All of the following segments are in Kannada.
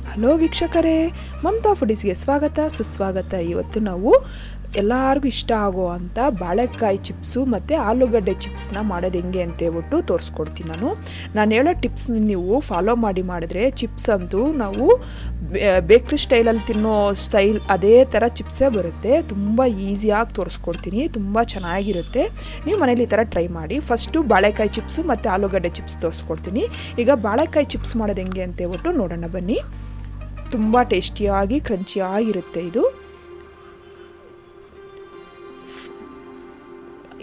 ಹಲೋ ವೀಕ್ಷಕರೇ, ಮಮತಾ ಫುಡೀಸ್ಗೆ ಸ್ವಾಗತ ಸುಸ್ವಾಗತ. ಇವತ್ತು ನಾವು ಎಲ್ಲರಿಗೂ ಇಷ್ಟ ಆಗುವಂಥ ಬಾಳೆಕಾಯಿ ಚಿಪ್ಸು ಮತ್ತು ಆಲೂಗಡ್ಡೆ ಚಿಪ್ಸ್ನ ಮಾಡೋದು ಹೆಂಗೆ ಅಂತ ಹೇಳ್ಬಿಟ್ಟು ತೋರಿಸ್ಕೊಡ್ತೀನಿ. ನಾನು ಹೇಳೋ ಟಿಪ್ಸ್ನ ನೀವು ಫಾಲೋ ಮಾಡಿದ್ರೆ ಚಿಪ್ಸ್ ಅಂತೂ ನಾವು ಬೇಕ್ರಿ ಸ್ಟೈಲಲ್ಲಿ ತಿನ್ನೋ ಸ್ಟೈಲ್ ಅದೇ ಥರ ಚಿಪ್ಸೇ ಬರುತ್ತೆ. ತುಂಬ ಈಸಿಯಾಗಿ ತೋರಿಸ್ಕೊಡ್ತೀನಿ, ತುಂಬ ಚೆನ್ನಾಗಿರುತ್ತೆ. ನೀವು ಮನೇಲಿ ಈ ಥರ ಟ್ರೈ ಮಾಡಿ. ಫಸ್ಟು ಬಾಳೆಕಾಯಿ ಚಿಪ್ಸು ಮತ್ತು ಆಲೂಗಡ್ಡೆ ಚಿಪ್ಸ್ ತೋರಿಸ್ಕೊಡ್ತೀನಿ. ಈಗ ಬಾಳೆಕಾಯಿ ಚಿಪ್ಸ್ ಮಾಡೋದು ಹೆಂಗೆ ಅಂತ ಹೇಳ್ಬಿಟ್ಟು ನೋಡೋಣ ಬನ್ನಿ. ತುಂಬ ಟೇಸ್ಟಿಯಾಗಿ ಕ್ರಂಚಿಯಾಗಿರುತ್ತೆ ಇದು.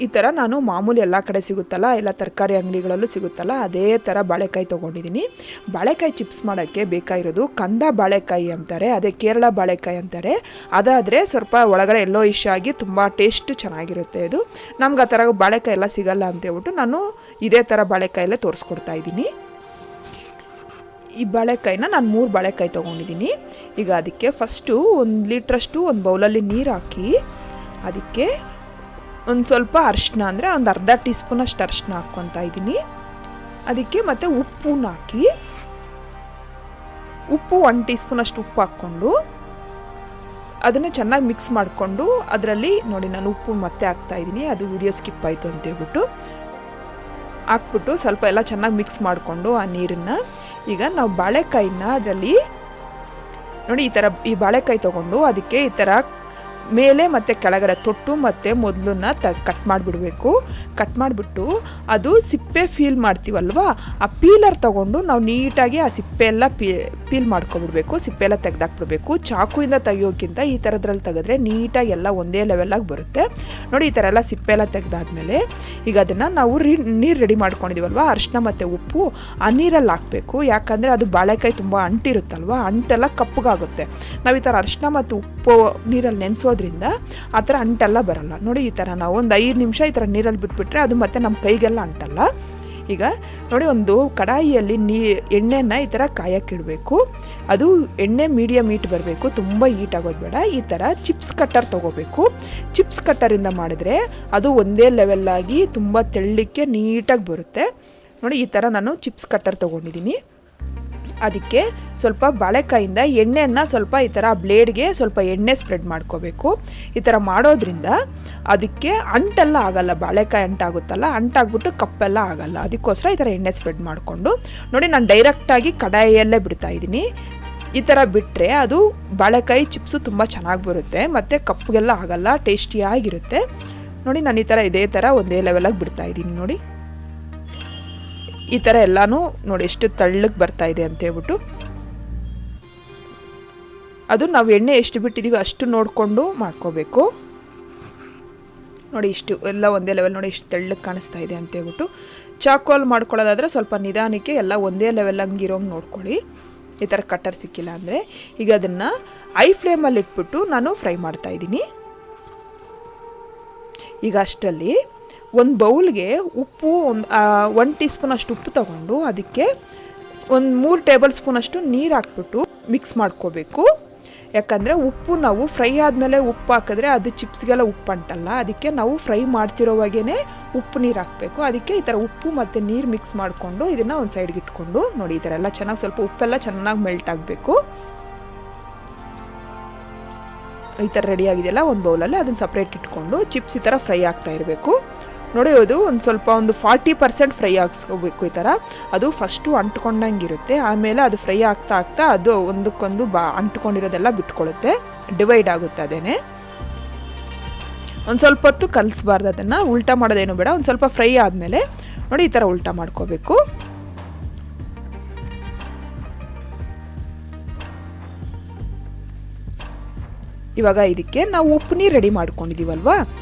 ಈ ಥರ ನಾನು ಮಾಮೂಲಿ ಎಲ್ಲ ಕಡೆ ಸಿಗುತ್ತಲ್ಲ, ಎಲ್ಲ ತರಕಾರಿ ಅಂಗಡಿಗಳಲ್ಲೂ ಸಿಗುತ್ತಲ್ಲ, ಅದೇ ಥರ ಬಾಳೆಕಾಯಿ ತೊಗೊಂಡಿದ್ದೀನಿ. ಬಾಳೆಕಾಯಿ ಚಿಪ್ಸ್ ಮಾಡೋಕ್ಕೆ ಬೇಕಾಗಿರೋದು ಕಂದ ಬಾಳೆಕಾಯಿ ಅಂತಾರೆ, ಅದೇ ಕೇರಳ ಬಾಳೆಕಾಯಿ ಅಂತಾರೆ. ಅದಾದರೆ ಸ್ವಲ್ಪ ಒಳಗಡೆ ಎಲ್ಲೋ ಆಗಿ ತುಂಬ ಟೇಸ್ಟ್ ಚೆನ್ನಾಗಿರುತ್ತೆ. ಇದು ನಮ್ಗೆ ಆ ಥರ ಬಾಳೆಕಾಯಿ ಎಲ್ಲ ಸಿಗಲ್ಲ ಅಂತೇಳ್ಬಿಟ್ಟು ನಾನು ಇದೇ ಥರ ಬಾಳೆಕಾಯಲ್ಲೇ ತೋರಿಸ್ಕೊಡ್ತಾ ಇದ್ದೀನಿ. ಈ ಬಾಳೆಕಾಯಿನ ನಾನು 3 ಬಾಳೆಕಾಯಿ ತೊಗೊಂಡಿದ್ದೀನಿ. ಈಗ ಅದಕ್ಕೆ ಫಸ್ಟು 1 ಲೀಟ್ರಷ್ಟು ಒಂದು ಬೌಲಲ್ಲಿ ನೀರು ಹಾಕಿ ಅದಕ್ಕೆ ಒಂದು ಸ್ವಲ್ಪ ಅರಿಶಿನ, ಅಂದರೆ ಒಂದು ಅರ್ಧ ಟೀ ಸ್ಪೂನಷ್ಟು ಅರಿಶಿನ ಹಾಕ್ಕೊತಾ ಇದ್ದೀನಿ. ಅದಕ್ಕೆ ಮತ್ತು ಉಪ್ಪನ್ನ ಹಾಕಿ, ಉಪ್ಪು 1 ಟೀ ಸ್ಪೂನಷ್ಟು ಉಪ್ಪು ಹಾಕ್ಕೊಂಡು ಅದನ್ನು ಚೆನ್ನಾಗಿ ಮಿಕ್ಸ್ ಮಾಡಿಕೊಂಡು ಅದರಲ್ಲಿ ನೋಡಿ ನಾನು ಉಪ್ಪು ಮತ್ತೆ ಹಾಕ್ತಾಯಿದ್ದೀನಿ. ಅದು ವಿಡಿಯೋ ಸ್ಕಿಪ್ ಆಯಿತು ಅಂತೇಳ್ಬಿಟ್ಟು ಹಾಕ್ಬಿಟ್ಟು ಸ್ವಲ್ಪ ಎಲ್ಲ ಚೆನ್ನಾಗಿ ಮಿಕ್ಸ್ ಮಾಡಿಕೊಂಡು ಆ ನೀರನ್ನು ಈಗ ನಾವು ಬಾಳೆಕಾಯಿನ ಅದರಲ್ಲಿ ನೋಡಿ ಈ ಥರ ಈ ಬಾಳೆಕಾಯಿ ತೊಗೊಂಡು ಅದಕ್ಕೆ ಈ ಥರ ಮೇಲೆ ಮತ್ತು ಕೆಳಗಡೆ ತೊಟ್ಟು ಮತ್ತು ಮೊದಲನ್ನ ಕಟ್ ಮಾಡಿಬಿಡಬೇಕು. ಕಟ್ ಮಾಡಿಬಿಟ್ಟು ಅದು ಸಿಪ್ಪೆ ಫೀಲ್ ಮಾಡ್ತೀವಲ್ವ, ಆ ಪೀಲರ್ ತೊಗೊಂಡು ನಾವು ನೀಟಾಗಿ ಆ ಸಿಪ್ಪೆ ಎಲ್ಲ ಪೀಲ್ ಮಾಡ್ಕೊಬಿಡ್ಬೇಕು. ಸಿಪ್ಪೆ ಎಲ್ಲ ತೆಗೆದಾಕ್ಬಿಡ್ಬೇಕು. ಚಾಕುಯಿಂದ ತೆಗಿಯೋಕ್ಕಿಂತ ಈ ಥರದ್ರಲ್ಲಿ ತೆಗೆದ್ರೆ ನೀಟಾಗಿ ಎಲ್ಲ ಒಂದೇ ಲೆವೆಲಾಗಿ ಬರುತ್ತೆ. ನೋಡಿ ಈ ಥರ ಎಲ್ಲ ಸಿಪ್ಪೆ ಎಲ್ಲ ತೆಗೆದಾದ್ಮೇಲೆ ಈಗ ಅದನ್ನು ನಾವು ನೀರು ರೆಡಿ ಮಾಡ್ಕೊಂಡಿದ್ದೀವಲ್ವ, ಅರಿಶಿನ ಮತ್ತು ಉಪ್ಪು ಆ ನೀರಲ್ಲಿ ಹಾಕಬೇಕು. ಯಾಕಂದರೆ ಅದು ಬಾಳೆಕಾಯಿ ತುಂಬ ಅಂಟಿರುತ್ತಲ್ವ, ಅಂಟೆಲ್ಲ ಕಪ್ಪಗಾಗುತ್ತೆ. ನಾವು ಈ ಥರ ಅರಿಶಿನ ಮತ್ತು ಉಪ್ಪು ನೀರಲ್ಲಿ ನೆನೆಸೋದ್ರಿಂದ ಆ ಥರ ಅಂಟೆಲ್ಲ ಬರಲ್ಲ. ನೋಡಿ ಈ ಥರ ನಾವು ಒಂದು 5 ನಿಮಿಷ ಈ ಥರ ನೀರಲ್ಲಿ ಬಿಟ್ಬಿಟ್ರೆ ಅದು ಮತ್ತೆ ನಮ್ಮ ಕೈಗೆಲ್ಲ ಅಂಟಲ್ಲ. ಈಗ ನೋಡಿ ಒಂದು ಕಡಾಯಿಯಲ್ಲಿ ಎಣ್ಣೆನ ಈ ಥರ ಕಾಯಕ್ಕಿಡಬೇಕು. ಅದು ಎಣ್ಣೆ ಮೀಡಿಯಮ್ ಹೀಟ್ ಬರಬೇಕು, ತುಂಬ ಹೀಟ್ ಆಗೋದು ಬೇಡ. ಈ ಥರ ಚಿಪ್ಸ್ ಕಟ್ಟರ್ ತೊಗೋಬೇಕು. ಚಿಪ್ಸ್ ಕಟ್ಟರಿಂದ ಮಾಡಿದ್ರೆ ಅದು ಒಂದೇ ಲೆವೆಲ್ಲಾಗಿ ತುಂಬ ತೆಳ್ಳಕ್ಕೆ ನೀಟಾಗಿ ಬರುತ್ತೆ. ನೋಡಿ ಈ ಥರ ನಾನು ಚಿಪ್ಸ್ ಕಟ್ಟರ್ ತೊಗೊಂಡಿದ್ದೀನಿ. ಅದಕ್ಕೆ ಸ್ವಲ್ಪ ಬಾಳೆಕಾಯಿಂದ ಎಣ್ಣೆಯನ್ನು ಸ್ವಲ್ಪ ಈ ಥರ ಬ್ಲೇಡ್ಗೆ ಸ್ವಲ್ಪ ಎಣ್ಣೆ ಸ್ಪ್ರೆಡ್ ಮಾಡ್ಕೋಬೇಕು. ಈ ಥರ ಮಾಡೋದ್ರಿಂದ ಅದಕ್ಕೆ ಅಂಟೆಲ್ಲ ಆಗಲ್ಲ, ಬಾಳೆಕಾಯಿ ಅಂಟಾಗುತ್ತಲ್ಲ, ಅಂಟಾಗ್ಬಿಟ್ಟು ಕಪ್ಪೆಲ್ಲ ಆಗಲ್ಲ. ಅದಕ್ಕೋಸ್ಕರ ಈ ಥರ ಎಣ್ಣೆ ಸ್ಪ್ರೆಡ್ ಮಾಡಿಕೊಂಡು ನೋಡಿ ನಾನು ಡೈರೆಕ್ಟಾಗಿ ಕಡಾಯಿಯಲ್ಲೇ ಬಿಡ್ತಾಯಿದ್ದೀನಿ. ಈ ಥರ ಬಿಟ್ಟರೆ ಅದು ಬಾಳೆಕಾಯಿ ಚಿಪ್ಸು ತುಂಬ ಚೆನ್ನಾಗಿ ಬರುತ್ತೆ ಮತ್ತು ಕಪ್ಪಗೆಲ್ಲ ಆಗಲ್ಲ, ಟೇಸ್ಟಿಯಾಗಿರುತ್ತೆ. ನೋಡಿ ನಾನು ಈ ಥರ ಇದೇ ಥರ ಒಂದೇ ಲೆವೆಲಾಗಿ ಬಿಡ್ತಾಯಿದ್ದೀನಿ. ನೋಡಿ ಈ ಥರ ಎಲ್ಲನೂ ನೋಡಿ ಎಷ್ಟು ತಳ್ಳಗೆ ಬರ್ತಾಯಿದೆ ಅಂತೇಳ್ಬಿಟ್ಟು ಅದು ನಾವು ಎಣ್ಣೆ ಎಷ್ಟು ಬಿಟ್ಟಿದ್ದೀವಿ ಅಷ್ಟು ನೋಡಿಕೊಂಡು ಮಾಡ್ಕೋಬೇಕು. ನೋಡಿ ಇಷ್ಟು ಎಲ್ಲ ಒಂದೇ ಲೆವೆಲ್, ನೋಡಿ ಎಷ್ಟು ತೆಳ್ಳಗೆ ಕಾಣಿಸ್ತಾ ಇದೆ ಅಂತೇಳ್ಬಿಟ್ಟು. ಚಾಕೋಲ್ ಮಾಡ್ಕೊಳ್ಳೋದಾದರೆ ಸ್ವಲ್ಪ ನಿಧಾನಕ್ಕೆ ಎಲ್ಲ ಒಂದೇ ಲೆವೆಲ್ ಹಂಗಿರೋಂಗೆ ನೋಡ್ಕೊಳ್ಳಿ. ಈ ಥರ ಕಟ್ಟರ್ ಸಿಕ್ಕಿಲ್ಲ ಅಂದರೆ ಈಗ ಅದನ್ನು ಐ ಫ್ಲೇಮಲ್ಲಿ ಇಟ್ಬಿಟ್ಟು ನಾನು ಫ್ರೈ ಮಾಡ್ತಾಯಿದ್ದೀನಿ. ಈಗ ಅಷ್ಟರಲ್ಲಿ ಒಂದು ಬೌಲ್ಗೆ ಉಪ್ಪು 1 ಟೀ ಸ್ಪೂನಷ್ಟು ಉಪ್ಪು ತೊಗೊಂಡು ಅದಕ್ಕೆ ಒಂದು 3 ಟೇಬಲ್ ಸ್ಪೂನಷ್ಟು ನೀರು ಹಾಕ್ಬಿಟ್ಟು ಮಿಕ್ಸ್ ಮಾಡ್ಕೋಬೇಕು. ಯಾಕಂದರೆ ಉಪ್ಪು ನಾವು ಫ್ರೈ ಆದಮೇಲೆ ಉಪ್ಪು ಹಾಕಿದ್ರೆ ಅದು ಚಿಪ್ಸ್ಗೆಲ್ಲ ಉಪ್ಪು ಅಂಟಲ್ಲ. ಅದಕ್ಕೆ ನಾವು ಫ್ರೈ ಮಾಡ್ತಿರೋವಾಗೇ ಉಪ್ಪು ನೀರು ಹಾಕಬೇಕು. ಅದಕ್ಕೆ ಈ ಥರ ಉಪ್ಪು ಮತ್ತು ನೀರು ಮಿಕ್ಸ್ ಮಾಡಿಕೊಂಡು ಇದನ್ನು ಒಂದು ಸೈಡ್ಗೆ ಇಟ್ಕೊಂಡು ನೋಡಿ ಈ ಥರ ಎಲ್ಲ ಚೆನ್ನಾಗಿ ಸ್ವಲ್ಪ ಉಪ್ಪೆಲ್ಲ ಚೆನ್ನಾಗಿ ಮೆಲ್ಟ್ ಆಗಬೇಕು. ಈ ಥರ ರೆಡಿ ಆಗಿದೆಯಲ್ಲ ಒಂದು ಬೌಲಲ್ಲಿ ಅದನ್ನು ಸಪ್ರೇಟ್ ಇಟ್ಕೊಂಡು ಚಿಪ್ಸ್ ಈ ಥರ ಫ್ರೈ ಆಗ್ತಾ ಇರಬೇಕು. ನೋಡಿ ಅದು ಒಂದು ಸ್ವಲ್ಪ ಒಂದು 40% ಫ್ರೈ ಆಗಿಸ್ಕೋಬೇಕು. ಈ ಥರ ಅದು ಫಸ್ಟು ಅಂಟ್ಕೊಂಡಂಗಿರುತ್ತೆ, ಆಮೇಲೆ ಅದು ಫ್ರೈ ಆಗ್ತಾ ಆಗ್ತಾ ಅದು ಒಂದಕ್ಕೊಂದು ಅಂಟ್ಕೊಂಡಿರೋದೆಲ್ಲ ಬಿಟ್ಕೊಳ್ಳುತ್ತೆ, ಡಿವೈಡ್ ಆಗುತ್ತೆ. ಅದೇನೆ ಒಂದು ಸ್ವಲ್ಪ ಹೊತ್ತು ಕಲಿಸ್ಬಾರ್ದು, ಅದನ್ನು ಉಲ್ಟಾ ಮಾಡೋದೇನು ಬೇಡ. ಒಂದು ಸ್ವಲ್ಪ ಫ್ರೈ ಆದಮೇಲೆ ನೋಡಿ ಈ ಥರ ಉಲ್ಟಾ ಮಾಡ್ಕೋಬೇಕು. ಇವಾಗ ಇದಕ್ಕೆ ನಾವು ಉಪ್ಪು ನೀರು ರೆಡಿ ಮಾಡ್ಕೊಂಡಿದ್ದೀವಲ್ವ,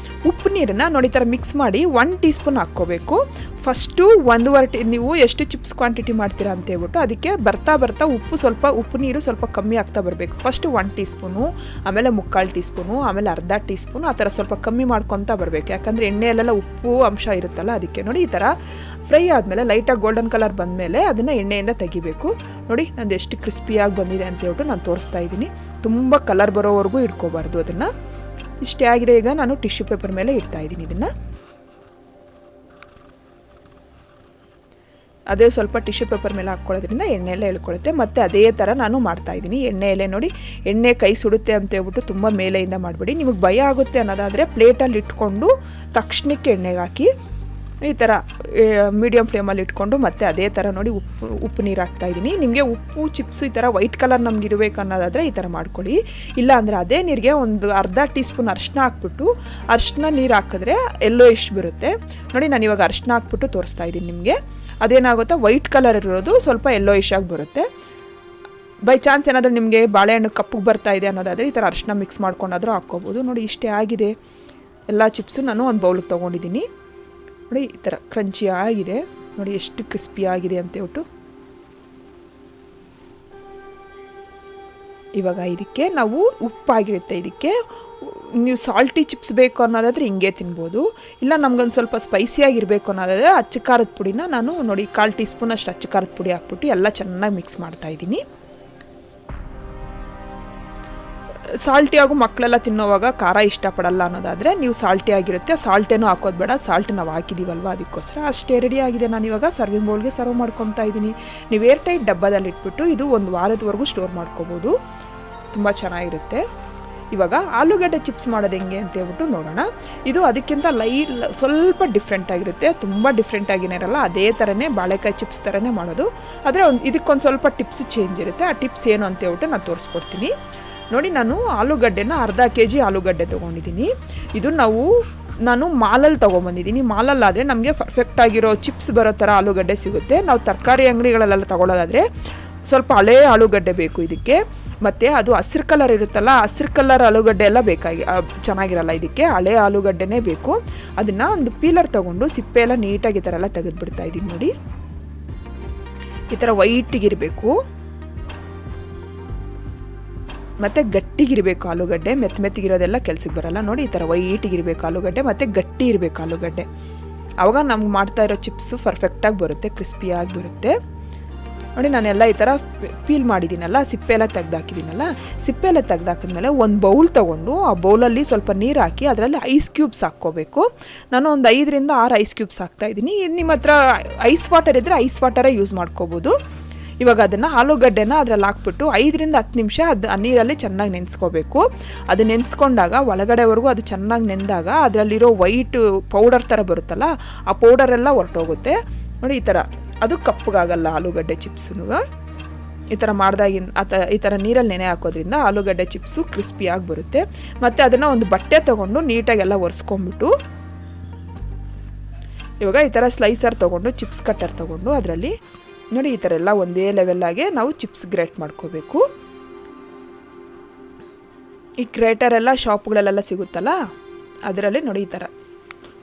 ಉಪ್ಪು ನೀರನ್ನು ನೋಡಿ ಈ ಥರ ಮಿಕ್ಸ್ ಮಾಡಿ 1 ಟೀ ಸ್ಪೂನ್ ಹಾಕ್ಕೋಬೇಕು. ಫಸ್ಟು 1.5 ನೀವು ಎಷ್ಟು ಚಿಪ್ಸ್ ಕ್ವಾಂಟಿಟಿ ಮಾಡ್ತೀರಾ ಅಂತ ಹೇಳ್ಬಿಟ್ಟು ಅದಕ್ಕೆ ಬರ್ತಾ ಉಪ್ಪು ನೀರು ಸ್ವಲ್ಪ ಕಮ್ಮಿ ಆಗ್ತಾ ಬರಬೇಕು. ಫಸ್ಟು 1 ಟೀ ಸ್ಪೂನು, ಆಮೇಲೆ 3/4 ಟೀ ಸ್ಪೂನು, ಆಮೇಲೆ ಅರ್ಧ ಟೀ ಸ್ಪೂನು, ಆ ಥರ ಸ್ವಲ್ಪ ಕಮ್ಮಿ ಮಾಡ್ಕೊತಾ ಬರಬೇಕು. ಯಾಕಂದರೆ ಎಣ್ಣೆಯಲ್ಲೆಲ್ಲ ಉಪ್ಪು ಅಂಶ ಇರುತ್ತಲ್ಲ ಅದಕ್ಕೆ. ನೋಡಿ ಈ ಥರ ಫ್ರೈ ಆದಮೇಲೆ ಲೈಟಾಗಿ ಗೋಲ್ಡನ್ ಕಲರ್ ಬಂದಮೇಲೆ ಅದನ್ನು ಎಣ್ಣೆಯಿಂದ ತೆಗಿಬೇಕು. ನೋಡಿ ನಂದು ಎಷ್ಟು ಕ್ರಿಸ್ಪಿಯಾಗಿ ಬಂದಿದೆ ಅಂತ ಹೇಳ್ಬಿಟ್ಟು ನಾನು ತೋರಿಸ್ತಾ ಇದ್ದೀನಿ. ತುಂಬ ಕಲರ್ ಬರೋವರೆಗೂ ಇಟ್ಕೋಬಾರ್ದು ಅದನ್ನು. ಇಷ್ಟೇ ಆಗಿದೆ. ಈಗ ನಾನು ಟಿಶ್ಯೂ ಪೇಪರ್ ಮೇಲೆ ಇಡ್ತಾ ಇದ್ದೀನಿ ಇದನ್ನು. ಅದೇ ಸ್ವಲ್ಪ ಟಿಶ್ಯೂ ಪೇಪರ್ ಮೇಲೆ ಹಾಕ್ಕೊಳ್ಳೋದ್ರಿಂದ ಎಣ್ಣೆ ಎಲ್ಲ ಎಳ್ಕೊಳ್ಳುತ್ತೆ. ಮತ್ತು ಅದೇ ಥರ ನಾನು ಮಾಡ್ತಾಯಿದ್ದೀನಿ. ಎಣ್ಣೆ ನೋಡಿ, ಎಣ್ಣೆ ಕೈ ಸುಡುತ್ತೆ ಅಂತ ಹೇಳ್ಬಿಟ್ಟು ತುಂಬ ಮೇಲೆಯಿಂದ ಮಾಡಬೇಡಿ. ನಿಮಗೆ ಭಯ ಆಗುತ್ತೆ ಅನ್ನೋದಾದರೆ ಪ್ಲೇಟಲ್ಲಿ ಇಟ್ಕೊಂಡು ತಕ್ಷಣಕ್ಕೆ ಎಣ್ಣೆಗೆ ಹಾಕಿ ಈ ಥರ ಮೀಡಿಯಮ್ ಫ್ಲೇಮಲ್ಲಿ ಇಟ್ಕೊಂಡು ಮತ್ತೆ ಅದೇ ಥರ ನೋಡಿ ಉಪ್ಪು ನೀರು ಹಾಕ್ತಾಯಿದ್ದೀನಿ. ನಿಮಗೆ ಉಪ್ಪು ಚಿಪ್ಸು ಈ ಥರ ವೈಟ್ ಕಲರ್ ನಮ್ಗೆ ಇರಬೇಕು ಅನ್ನೋದಾದರೆ ಈ ಥರ ಮಾಡ್ಕೊಳ್ಳಿ. ಇಲ್ಲ ಅಂದರೆ ಅದೇ ನೀರಿಗೆ ಒಂದು ಅರ್ಧ ಟೀ ಸ್ಪೂನ್ ಅರಿಶಿನ ಹಾಕ್ಬಿಟ್ಟು ಅರಿಶಿನ ನೀರು ಹಾಕಿದ್ರೆ ಎಲ್ಲೋ ಇಷ್ಟು ಬರುತ್ತೆ ನೋಡಿ. ನಾನು ಇವಾಗ ಅರಿಶಿನ ಹಾಕ್ಬಿಟ್ಟು ತೋರಿಸ್ತಾ ಇದ್ದೀನಿ ನಿಮಗೆ. ಅದೇನಾಗುತ್ತೋ ವೈಟ್ ಕಲರ್ ಇರೋದು ಸ್ವಲ್ಪ ಎಲ್ಲೋ ಇಶಾಗಿ ಬರುತ್ತೆ. ಬೈ ಚಾನ್ಸ್ ಏನಾದರೂ ನಿಮಗೆ ಬಾಳೆಹಣ್ಣು ಕಪ್ಪಗೆ ಬರ್ತಾ ಇದೆ ಅನ್ನೋದಾದರೆ ಈ ಥರ ಅರಿಶಿನ ಮಿಕ್ಸ್ ಮಾಡ್ಕೊಂಡಾದರೂ ಹಾಕ್ಕೋಬೋದು. ನೋಡಿ ಇಷ್ಟೇ ಆಗಿದೆ. ಎಲ್ಲ ಚಿಪ್ಸು ನಾನು ಒಂದು ಬೌಲಿಗೆ ತೊಗೊಂಡಿದ್ದೀನಿ ನೋಡಿ. ಈ ಥರ ಕ್ರಂಚಿ ಆಗಿದೆ ನೋಡಿ, ಎಷ್ಟು ಕ್ರಿಸ್ಪಿ ಆಗಿದೆ ಅಂತ ಹೇಳ್ಬಿಟ್ಟು. ಇವಾಗ ಇದಕ್ಕೆ ನಾವು ಉಪ್ಪಾಗಿರುತ್ತೆ. ಇದಕ್ಕೆ ನೀವು ಸಾಲ್ಟಿ ಚಿಪ್ಸ್ ಬೇಕು ಅನ್ನೋದಾದರೆ ಹಿಂಗೆ ತಿನ್ಬೋದು. ಇಲ್ಲ ನಮ್ಗೊಂದು ಸ್ವಲ್ಪ ಸ್ಪೈಸಿಯಾಗಿರಬೇಕು ಅನ್ನೋದಾದರೆ ಅಚ್ಚ ಖಾರದ ಪುಡಿನ ನಾನು ನೋಡಿ 1/4 ಟೀ ಸ್ಪೂನ್ ಅಷ್ಟು ಅಚ್ಚ ಖಾರದ ಪುಡಿ ಹಾಕ್ಬಿಟ್ಟು ಎಲ್ಲ ಚೆನ್ನಾಗಿ ಮಿಕ್ಸ್ ಮಾಡ್ತಾಯಿದ್ದೀನಿ. ಸಾಲ್ಟಿಯಾಗೂ ಮಕ್ಕಳೆಲ್ಲ ತಿನ್ನೋವಾಗ ಖಾರ ಇಷ್ಟಪಡಲ್ಲ ಅನ್ನೋದಾದರೆ ನೀವು ಸಾಲ್ಟಿ ಆಗಿರುತ್ತೆ, ಸಾಲ್ಟೇನೂ ಹಾಕೋದು ಬೇಡ. ಸಾಲ್ಟ್ ನಾವು ಹಾಕಿದ್ದೀವಲ್ವ ಅದಕ್ಕೋಸ್ಕರ. ಅಷ್ಟೇ ರೆಡಿ ಆಗಿದೆ. ನಾನು ಇವಾಗ ಸರ್ವಿಂಗ್ ಬೌಲ್ಗೆ ಸರ್ವ್ ಮಾಡ್ಕೊತಾ ಇದ್ದೀನಿ. ನೀವು ಏರ್ ಟೈಟ್ ಡಬ್ಬದಲ್ಲಿ ಇಟ್ಬಿಟ್ಟು ಇದು 1 ವಾರದವರೆಗೂ ಸ್ಟೋರ್ ಮಾಡ್ಕೋಬೋದು. ತುಂಬ ಚೆನ್ನಾಗಿರುತ್ತೆ. ಇವಾಗ ಆಲೂಗಡ್ಡೆ ಚಿಪ್ಸ್ ಮಾಡೋದು ಹೆಂಗೆ ಅಂತ ಹೇಳ್ಬಿಟ್ಟು ನೋಡೋಣ. ಇದು ಅದಕ್ಕಿಂತ ಸ್ವಲ್ಪ ಡಿಫ್ರೆಂಟ್ ಆಗಿರುತ್ತೆ. ತುಂಬ ಡಿಫ್ರೆಂಟ್ ಆಗಿನೇ ಇರಲ್ಲ. ಅದೇ ಥರನೇ ಬಾಳೆಕಾಯಿ ಚಿಪ್ಸ್ ಥರನೇ ಮಾಡೋದು. ಆದರೆ ಇದಕ್ಕೊಂದು ಸ್ವಲ್ಪ ಟಿಪ್ಸ್ ಚೇಂಜ್ ಇರುತ್ತೆ. ಆ ಟಿಪ್ಸ್ ಏನು ಅಂತ ಹೇಳ್ಬಿಟ್ಟು ನಾನು ತೋರಿಸ್ಕೊಡ್ತೀನಿ ನೋಡಿ. ನಾನು ಆಲೂಗಡ್ಡೆನ ಅರ್ಧ kg ಆಲೂಗಡ್ಡೆ ತೊಗೊಂಡಿದ್ದೀನಿ. ಇದು ನಾನು ಮಾಲಲ್ಲಿ ತೊಗೊಂಬಂದಿದ್ದೀನಿ. ಮಾಲಲ್ಲಾದರೆ ನಮಗೆ ಪರ್ಫೆಕ್ಟ್ ಆಗಿರೋ ಚಿಪ್ಸ್ ಬರೋ ಥರ ಆಲೂಗಡ್ಡೆ ಸಿಗುತ್ತೆ. ನಾವು ತರಕಾರಿ ಅಂಗಡಿಗಳಲ್ಲೆಲ್ಲ ತೊಗೊಳ್ಳೋದಾದರೆ ಸ್ವಲ್ಪ ಹಳೇ ಆಲೂಗಡ್ಡೆ ಬೇಕು ಇದಕ್ಕೆ. ಮತ್ತು ಅದು ಹಸಿರು ಕಲರ್ ಇರುತ್ತಲ್ಲ, ಹಸಿರು ಕಲರ್ ಆಲೂಗಡ್ಡೆ ಎಲ್ಲ ಚೆನ್ನಾಗಿರಲ್ಲ. ಇದಕ್ಕೆ ಹಳೆ ಆಲೂಗಡ್ಡೆನೇ ಬೇಕು. ಅದನ್ನು ಒಂದು ಪೀಲರ್ ತೊಗೊಂಡು ಸಿಪ್ಪೆ ಎಲ್ಲ ನೀಟಾಗಿ ಈ ಥರ ಎಲ್ಲ ತೆಗೆದುಬಿಡ್ತಾ ಇದ್ದೀನಿ ನೋಡಿ. ಈ ಥರ ವೈಟಿಗಿರಬೇಕು ಮತ್ತು ಗಟ್ಟಿಗಿರಬೇಕು ಆಲೂಗಡ್ಡೆ. ಮೆತ್ತಗಿರೋದೆಲ್ಲ ಕೆಲ್ಸಕ್ಕೆ ಬರಲ್ಲ ನೋಡಿ. ಈ ಥರ ವೈಟಿಗಿರಬೇಕು ಆಲೂಗಡ್ಡೆ ಮತ್ತು ಗಟ್ಟಿ ಇರಬೇಕು ಆಲೂಗಡ್ಡೆ. ಆವಾಗ ನಮ್ಗೆ ಮಾಡ್ತಾ ಇರೋ ಚಿಪ್ಸು ಪರ್ಫೆಕ್ಟಾಗಿ ಬರುತ್ತೆ, ಕ್ರಿಸ್ಪಿಯಾಗಿ ಬರುತ್ತೆ ನೋಡಿ. ನಾನೆಲ್ಲ ಈ ಥರ ಪೀಲ್ ಮಾಡಿದ್ದೀನಲ್ಲ, ಸಿಪ್ಪೆ ಎಲ್ಲ ತೆಗ್ದಾಕಿದ್ದೀನಲ್ಲ. ಸಿಪ್ಪೆ ಎಲ್ಲ ತೆಗ್ದಾಕಿದ್ಮೇಲೆ ಒಂದು ಬೌಲ್ ತೊಗೊಂಡು ಆ ಬೌಲಲ್ಲಿ ಸ್ವಲ್ಪ ನೀರು ಹಾಕಿ ಅದರಲ್ಲಿ ಐಸ್ ಕ್ಯೂಬ್ಸ್ ಹಾಕ್ಕೋಬೇಕು. ನಾನು ಒಂದು 5 ರಿಂದ 6 ಐಸ್ ಕ್ಯೂಬ್ಸ್ ಹಾಕ್ತಾಯಿದ್ದೀನಿ. ನಿಮ್ಮ ಹತ್ರ ಐಸ್ ವಾಟರ್ ಇದ್ದರೆ ಐಸ್ ವಾಟರೇ ಯೂಸ್ ಮಾಡ್ಕೋಬೋದು. ಇವಾಗ ಅದನ್ನು ಆಲೂಗಡ್ಡೆನ ಅದರಲ್ಲಿ ಹಾಕ್ಬಿಟ್ಟು 5 ರಿಂದ 10 ನಿಮಿಷ ಅದು ನೀರಲ್ಲಿ ಚೆನ್ನಾಗಿ ನೆನೆಸ್ಕೋಬೇಕು. ಅದು ನೆನೆಸ್ಕೊಂಡಾಗ ಒಳಗಡೆವರೆಗೂ ಅದು ಚೆನ್ನಾಗಿ ನೆಂದಾಗ ಅದರಲ್ಲಿರೋ ವೈಟ್ ಪೌಡರ್ ಥರ ಬರುತ್ತಲ್ಲ, ಆ ಪೌಡರೆಲ್ಲ ಹೊರಟೋಗುತ್ತೆ ನೋಡಿ. ಈ ಥರ ಅದು ಕಪ್ಪಗಾಗಲ್ಲ ಆಲೂಗಡ್ಡೆ ಚಿಪ್ಸು. ಈ ಥರ ಈ ಥರ ನೀರಲ್ಲಿ ನೆನೆ ಹಾಕೋದ್ರಿಂದ ಆಲೂಗಡ್ಡೆ ಚಿಪ್ಸು ಕ್ರಿಸ್ಪಿಯಾಗಿ ಬರುತ್ತೆ. ಮತ್ತು ಅದನ್ನು ಒಂದು ಬಟ್ಟೆ ತೊಗೊಂಡು ನೀಟಾಗೆಲ್ಲ ಒರೆಸ್ಕೊಂಬಿಟ್ಟು ಇವಾಗ ಈ ಥರ ಸ್ಲೈಸರ್ ತೊಗೊಂಡು ಚಿಪ್ಸ್ ಕಟ್ಟರ್ ತೊಗೊಂಡು ಅದರಲ್ಲಿ ನೋಡಿ ಈ ಥರ ಎಲ್ಲ ಒಂದೇ ಲೆವೆಲ್ಲಾಗೆ ನಾವು ಚಿಪ್ಸ್ ಗ್ರೇಟ್ ಮಾಡ್ಕೋಬೇಕು. ಈ ಗ್ರೇಟರ್ ಎಲ್ಲ ಶಾಪ್ಗಳಲ್ಲೆಲ್ಲ ಸಿಗುತ್ತಲ್ಲ, ಅದರಲ್ಲಿ ನೋಡಿ ಈ ಥರ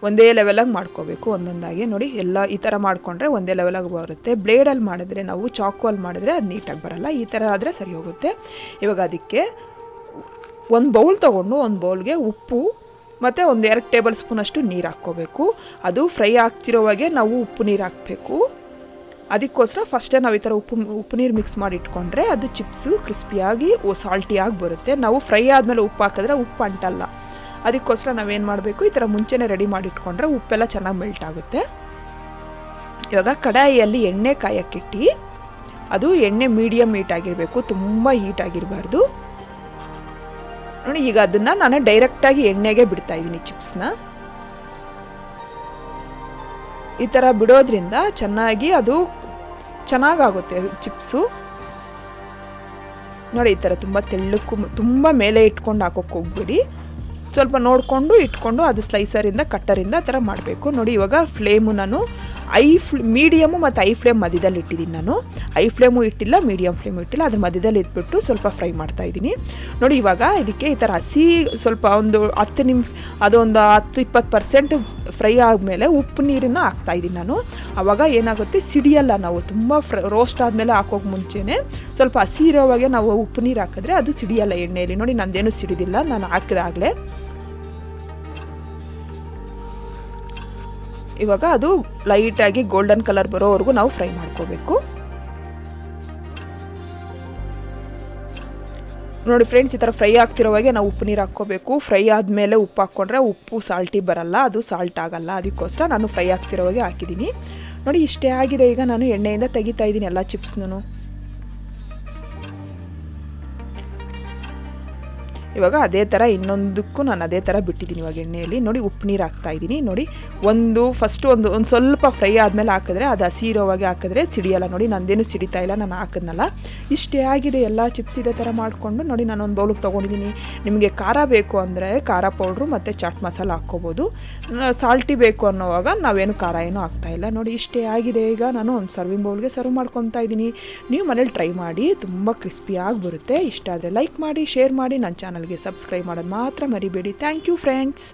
ಒಂದೇ ಲೆವೆಲಾಗಿ ಮಾಡ್ಕೋಬೇಕು ಒಂದೊಂದಾಗಿ ನೋಡಿ. ಎಲ್ಲ ಈ ಥರ ಮಾಡಿಕೊಂಡ್ರೆ ಒಂದೇ ಲೆವೆಲಾಗಿ ಬರುತ್ತೆ. ಬ್ಲೇಡಲ್ಲಿ ಮಾಡಿದ್ರೆ, ನಾವು ಚಾಕುವಲ್ಲಿ ಮಾಡಿದ್ರೆ ಅದು ನೀಟಾಗಿ ಬರಲ್ಲ. ಈ ಥರ ಆದರೆ ಸರಿ ಹೋಗುತ್ತೆ. ಇವಾಗ ಅದಕ್ಕೆ ಒಂದು ಬೌಲ್ ತೊಗೊಂಡು ಒಂದು ಬೌಲ್ಗೆ ಉಪ್ಪು ಮತ್ತು ಒಂದು 2 ಟೇಬಲ್ ಸ್ಪೂನ್ ಅಷ್ಟು ನೀರು ಹಾಕ್ಕೋಬೇಕು. ಅದು ಫ್ರೈ ಆಗ್ತಿರೋವಾಗೆ ನಾವು ಉಪ್ಪು ನೀರು ಹಾಕಬೇಕು. ಅದಕ್ಕೋಸ್ಕರ ಫಸ್ಟೇ ನಾವು ಈ ಥರ ಉಪ್ಪು ನೀರು ಮಿಕ್ಸ್ ಮಾಡಿ ಇಟ್ಕೊಂಡ್ರೆ ಅದು ಚಿಪ್ಸು ಕ್ರಿಸ್ಪಿಯಾಗಿ ಸಾಲ್ಟಿಯಾಗಿ ಬರುತ್ತೆ. ನಾವು ಫ್ರೈ ಆದಮೇಲೆ ಉಪ್ಪು ಹಾಕಿದ್ರೆ ಉಪ್ಪು ಅಂಟಲ್ಲ. ಅದಕ್ಕೋಸ್ಕರ ನಾವೇನು ಮಾಡಬೇಕು, ಈ ಥರ ಮುಂಚೆನೇ ರೆಡಿ ಮಾಡಿಟ್ಕೊಂಡ್ರೆ ಉಪ್ಪೆಲ್ಲ ಚೆನ್ನಾಗಿ ಮೆಲ್ಟ್ ಆಗುತ್ತೆ. ಇವಾಗ ಕಡಾಯಿಯಲ್ಲಿ ಎಣ್ಣೆ ಕಾಯಕ್ಕಿಟ್ಟು, ಅದು ಎಣ್ಣೆ ಮೀಡಿಯಮ್ ಹೀಟ್ ಆಗಿರಬೇಕು, ತುಂಬ ಹೀಟ್ ಆಗಿರಬಾರ್ದು ನೋಡಿ. ಈಗ ಅದನ್ನು ನಾನು ಡೈರೆಕ್ಟಾಗಿ ಎಣ್ಣೆಗೆ ಬಿಡ್ತಾ ಇದ್ದೀನಿ ಚಿಪ್ಸ್ನ. ಈ ಥರ ಬಿಡೋದ್ರಿಂದ ಚೆನ್ನಾಗಿ ಅದು ಚೆನ್ನಾಗಾಗುತ್ತೆ ಚಿಪ್ಸು ನೋಡಿ. ಈ ಥರ ತುಂಬ ತೆಳ್ಳಕ್ಕೂ ತುಂಬ ಮೇಲೆ ಇಟ್ಕೊಂಡು ಹಾಕೋಕ್ಕೆ ಹೋಗ್ಬೇಡಿ. ಸ್ವಲ್ಪ ನೋಡಿಕೊಂಡು ಇಟ್ಕೊಂಡು ಅದು ಸ್ಲೈಸರಿಂದ ಕಟ್ಟರಿಂದ ಆ ಥರ ಮಾಡಬೇಕು ನೋಡಿ. ಇವಾಗ ಫ್ಲೇಮು ನಾನು ಮೀಡಿಯಮು ಮತ್ತು ಐ ಫ್ಲೇಮ್ ಮಧ್ಯದಲ್ಲಿ ಇಟ್ಟಿದ್ದೀನಿ. ನಾನು ಐ ಫ್ಲೇಮು ಇಟ್ಟಿಲ್ಲ, ಮೀಡಿಯಮ್ ಫ್ಲೇಮು ಇಟ್ಟಿಲ್ಲ, ಅದ್ರ ಮಧ್ಯದಲ್ಲಿ ಇಟ್ಬಿಟ್ಟು ಸ್ವಲ್ಪ ಫ್ರೈ ಮಾಡ್ತಾಯಿದ್ದೀನಿ ನೋಡಿ. ಇವಾಗ ಇದಕ್ಕೆ ಈ ಥರ ಹಸಿ ಸ್ವಲ್ಪ ಒಂದು 10 ನಿಮಿಷ, ಅದೊಂದು 10-20% ಫ್ರೈ ಆದಮೇಲೆ ಉಪ್ಪು ನೀರನ್ನು ಹಾಕ್ತಾಯಿದ್ದೀನಿ ನಾನು. ಆವಾಗ ಏನಾಗುತ್ತೆ, ಸಿಡಿಯಲ್ಲ. ನಾವು ತುಂಬ ರೋಸ್ಟ್ ಆದಮೇಲೆ ಹಾಕೋಕೆ ಮುಂಚೆನೇ ಸ್ವಲ್ಪ ಹಸಿ ಇರೋವಾಗೆ ನಾವು ಉಪ್ಪು ನೀರು ಹಾಕಿದ್ರೆ ಅದು ಸಿಡಿಯಲ್ಲ ಎಣ್ಣೆಯಲ್ಲಿ ನೋಡಿ. ನಂದೇನು ಸಿಡಿದಿಲ್ಲ, ನಾನು ಹಾಕಿದಾಗಲೇ. ಇವಾಗ ಅದು ಲೈಟಾಗಿ ಗೋಲ್ಡನ್ ಕಲರ್ ಬರೋವರೆಗೂ ನಾವು ಫ್ರೈ ಮಾಡ್ಕೋಬೇಕು ನೋಡಿ ಫ್ರೆಂಡ್ಸ್. ಈ ಥರ ಫ್ರೈ ಆಗ್ತಿರೋವಾಗೆ ನಾವು ಉಪ್ಪು ನೀರು ಹಾಕ್ಕೋಬೇಕು. ಫ್ರೈ ಆದಮೇಲೆ ಉಪ್ಪು ಹಾಕ್ಕೊಂಡ್ರೆ ಉಪ್ಪು ಸಾಲ್ಟಿ ಬರಲ್ಲ, ಅದು ಸಾಲ್ಟ್ ಆಗಲ್ಲ. ಅದಕ್ಕೋಸ್ಕರ ನಾನು ಫ್ರೈ ಆಗ್ತಿರೋವಾಗೆ ಹಾಕಿದ್ದೀನಿ ನೋಡಿ ಇಷ್ಟೇ ಆಗಿದೆ. ಈಗ ನಾನು ಎಣ್ಣೆಯಿಂದ ತೆಗಿತಾ ಇದ್ದೀನಿ ಎಲ್ಲ ಚಿಪ್ಸ್ನೂ. ಇವಾಗ ಅದೇ ಥರ ಇನ್ನೊಂದಕ್ಕೂ ನಾನು ಅದೇ ಥರ ಬಿಟ್ಟಿದ್ದೀನಿ. ಇವಾಗ ಎಣ್ಣೆಯಲ್ಲಿ ನೋಡಿ ಉಪ್ಪು ನೀರು ಹಾಕ್ತಾಯಿದ್ದೀನಿ. ನೋಡಿ ಫಸ್ಟು ಒಂದು ಸ್ವಲ್ಪ ಫ್ರೈ ಆದಮೇಲೆ ಹಾಕಿದ್ರೆ ಅದು ಹಸಿ ಇರೋವಾಗೆ ಹಾಕಿದ್ರೆ ಸಿಡಿಯಲ್ಲ. ನೋಡಿ ನಂದೇನು ಸಿಡಿತಾ ಇಲ್ಲ, ನಾನು ಹಾಕಿದ್ನಲ್ಲ. ಇಷ್ಟೇ ಆಗಿದೆ. ಎಲ್ಲ ಚಿಪ್ಸ್ ಇದೇ ಥರ ಮಾಡಿಕೊಂಡು ನೋಡಿ ನಾನು ಒಂದು ಬೌಲಿಗೆ ತೊಗೊಂಡಿದ್ದೀನಿ. ನಿಮಗೆ ಖಾರ ಬೇಕು ಅಂದರೆ ಖಾರ ಪೌಡ್ರು ಮತ್ತು ಚಾಟ್ ಮಸಾಲ ಹಾಕ್ಕೋಬೋದು. ಸಾಲ್ಟಿ ಬೇಕು ಅನ್ನೋವಾಗ ನಾವೇನು ಖಾರ ಏನೂ ಹಾಕ್ತಾಯಿಲ್ಲ. ನೋಡಿ ಇಷ್ಟೇ ಆಗಿದೆ. ಈಗ ನಾನು ಒಂದು ಸರ್ವಿಂಗ್ ಬೌಲ್ಗೆ ಸರ್ವ್ ಮಾಡ್ಕೊತಾ ಇದ್ದೀನಿ. ನೀವು ಮನೇಲಿ ಟ್ರೈ ಮಾಡಿ, ತುಂಬ ಕ್ರಿಸ್ಪಿಯಾಗಿ ಬರುತ್ತೆ. ಇಷ್ಟ ಆದರೆ ಲೈಕ್ ಮಾಡಿ, ಶೇರ್ ಮಾಡಿ, ನನ್ನ ಚಾನಲ್ಗೆ ಸಬ್ಸ್ಕ್ರೈಬ್ ಮಾಡೋದು ಮಾತ್ರ ಮರಿಬೇಡಿ. Thank you friends.